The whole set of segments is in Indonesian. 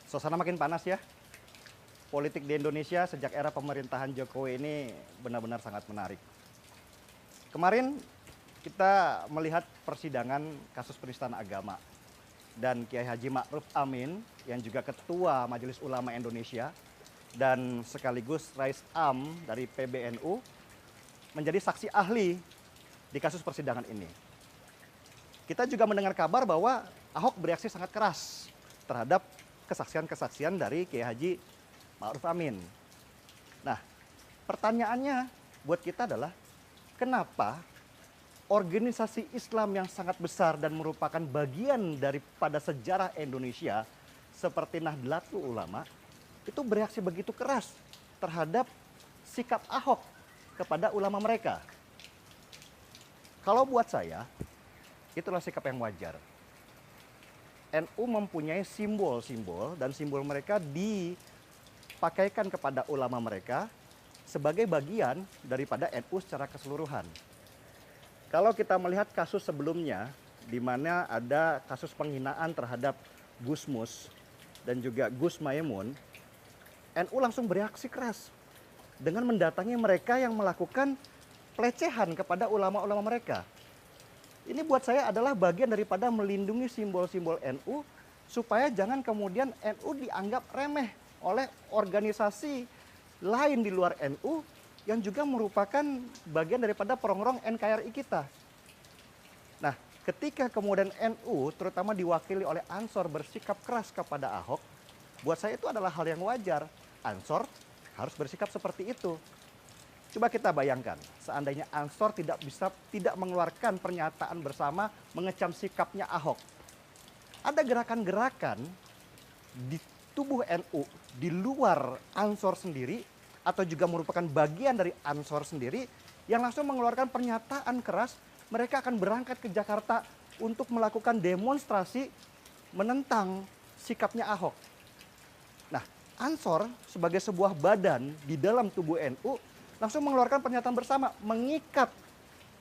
Suasana makin panas ya. Politik di Indonesia sejak era pemerintahan Jokowi ini benar-benar sangat menarik. Kemarin kita melihat persidangan kasus penistaan agama dan Kiai Haji Ma'ruf Amin yang juga Ketua Majelis Ulama Indonesia dan sekaligus Rais Am dari PBNU menjadi saksi ahli di kasus persidangan ini. Kita juga mendengar kabar bahwa Ahok bereaksi sangat keras terhadap kesaksian-kesaksian dari Kiai Haji Ma'ruf Amin. Nah, pertanyaannya buat kita adalah kenapa organisasi Islam yang sangat besar dan merupakan bagian daripada sejarah Indonesia seperti Nahdlatul Ulama itu bereaksi begitu keras terhadap sikap Ahok kepada ulama mereka. Kalau buat saya, itulah sikap yang wajar. NU mempunyai simbol-simbol dan simbol mereka dipakaikan kepada ulama mereka sebagai bagian daripada NU secara keseluruhan. Kalau kita melihat kasus sebelumnya, di mana ada kasus penghinaan terhadap Gus Mus dan juga Gus Maimun, NU langsung bereaksi keras dengan mendatangi mereka yang melakukan pelecehan kepada ulama-ulama mereka. Ini buat saya adalah bagian daripada melindungi simbol-simbol NU supaya jangan kemudian NU dianggap remeh oleh organisasi lain di luar NU yang juga merupakan bagian daripada perongrong NKRI kita. Nah, ketika kemudian NU terutama diwakili oleh Ansor bersikap keras kepada Ahok, buat saya itu adalah hal yang wajar. Ansor harus bersikap seperti itu. Coba kita bayangkan, seandainya Ansor tidak mengeluarkan pernyataan bersama mengecam sikapnya Ahok. Ada gerakan-gerakan di tubuh NU di luar Ansor sendiri atau juga merupakan bagian dari Ansor sendiri yang langsung mengeluarkan pernyataan keras. Mereka akan berangkat ke Jakarta untuk melakukan demonstrasi menentang sikapnya Ahok. Nah, Ansor sebagai sebuah badan di dalam tubuh NU langsung mengeluarkan pernyataan bersama, mengikat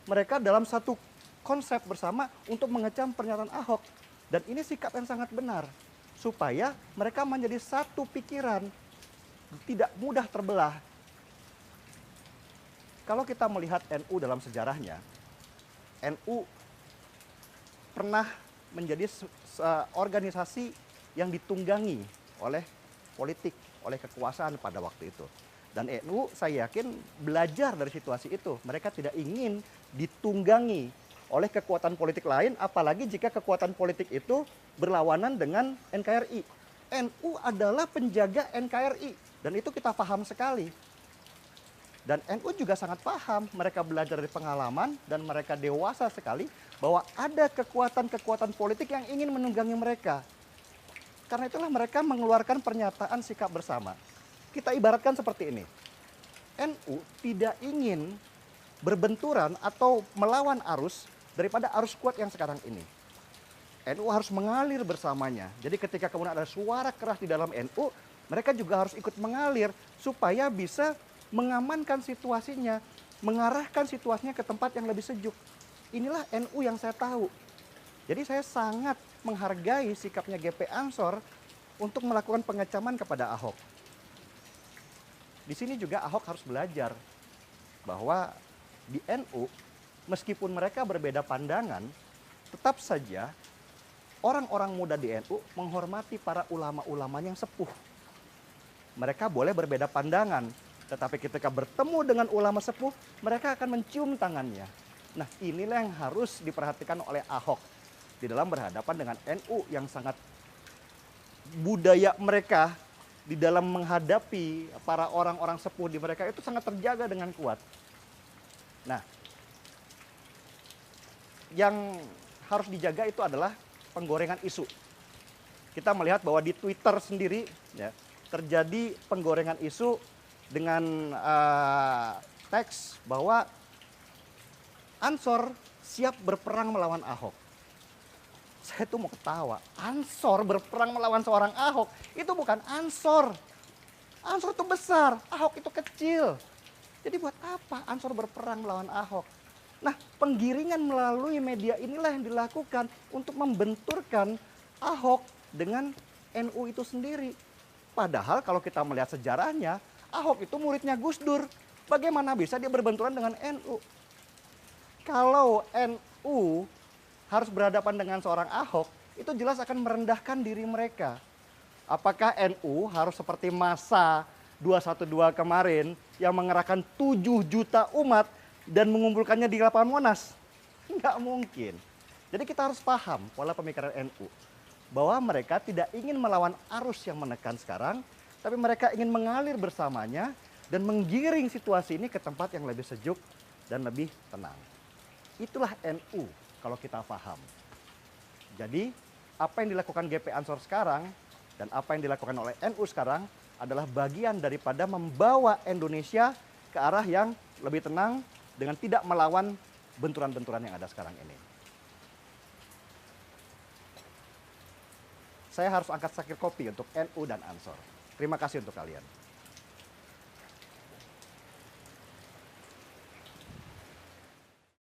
mereka dalam satu konsep bersama untuk mengecam pernyataan Ahok. Dan ini sikap yang sangat benar, supaya mereka menjadi satu pikiran, tidak mudah terbelah. Kalau kita melihat NU dalam sejarahnya, NU pernah menjadi organisasi yang ditunggangi oleh politik, oleh kekuasaan pada waktu itu. Dan NU saya yakin belajar dari situasi itu. Mereka tidak ingin ditunggangi oleh kekuatan politik lain, apalagi jika kekuatan politik itu berlawanan dengan NKRI. NU adalah penjaga NKRI, dan itu kita paham sekali. Dan NU juga sangat paham, mereka belajar dari pengalaman, dan mereka dewasa sekali bahwa ada kekuatan-kekuatan politik yang ingin menunggangi mereka. Karena itulah mereka mengeluarkan pernyataan sikap bersama. Kita ibaratkan seperti ini, NU tidak ingin berbenturan atau melawan arus daripada arus kuat yang sekarang ini. NU harus mengalir bersamanya. Jadi ketika kemudian ada suara keras di dalam NU, mereka juga harus ikut mengalir supaya bisa mengamankan situasinya, mengarahkan situasinya ke tempat yang lebih sejuk. Inilah NU yang saya tahu. Jadi saya sangat menghargai sikapnya GP Ansor untuk melakukan pengecaman kepada Ahok. Di sini juga Ahok harus belajar bahwa di NU, meskipun mereka berbeda pandangan, tetap saja orang-orang muda di NU menghormati para ulama-ulama yang sepuh. Mereka boleh berbeda pandangan, tetapi ketika bertemu dengan ulama sepuh, mereka akan mencium tangannya. Nah, inilah yang harus diperhatikan oleh Ahok di dalam berhadapan dengan NU yang sangat budaya mereka di dalam menghadapi para orang-orang sepuh di mereka itu sangat terjaga dengan kuat. Nah, yang harus dijaga itu adalah penggorengan isu. Kita melihat bahwa di Twitter sendiri ya, terjadi penggorengan isu dengan teks bahwa Ansor siap berperang melawan Ahok. Saya tuh mau ketawa. Ansor berperang melawan seorang Ahok. Itu bukan Ansor. Ansor itu besar, Ahok itu kecil. Jadi buat apa Ansor berperang melawan Ahok? Nah, penggiringan melalui media inilah yang dilakukan untuk membenturkan Ahok dengan NU itu sendiri. Padahal kalau kita melihat sejarahnya, Ahok itu muridnya Gus Dur. Bagaimana bisa dia berbenturan dengan NU? Kalau NU harus berhadapan dengan seorang Ahok, itu jelas akan merendahkan diri mereka. Apakah NU harus seperti masa 212 kemarin yang mengerahkan 7 juta umat dan mengumpulkannya di lapangan Monas? Nggak mungkin. Jadi kita harus paham pola pemikiran NU. Bahwa mereka tidak ingin melawan arus yang menekan sekarang, tapi mereka ingin mengalir bersamanya dan menggiring situasi ini ke tempat yang lebih sejuk dan lebih tenang. Itulah NU kalau kita paham. Jadi apa yang dilakukan GP Ansor sekarang dan apa yang dilakukan oleh NU sekarang adalah bagian daripada membawa Indonesia ke arah yang lebih tenang dengan tidak melawan benturan-benturan yang ada sekarang ini. Saya harus angkat secangkir kopi untuk NU dan Ansor. Terima kasih untuk kalian.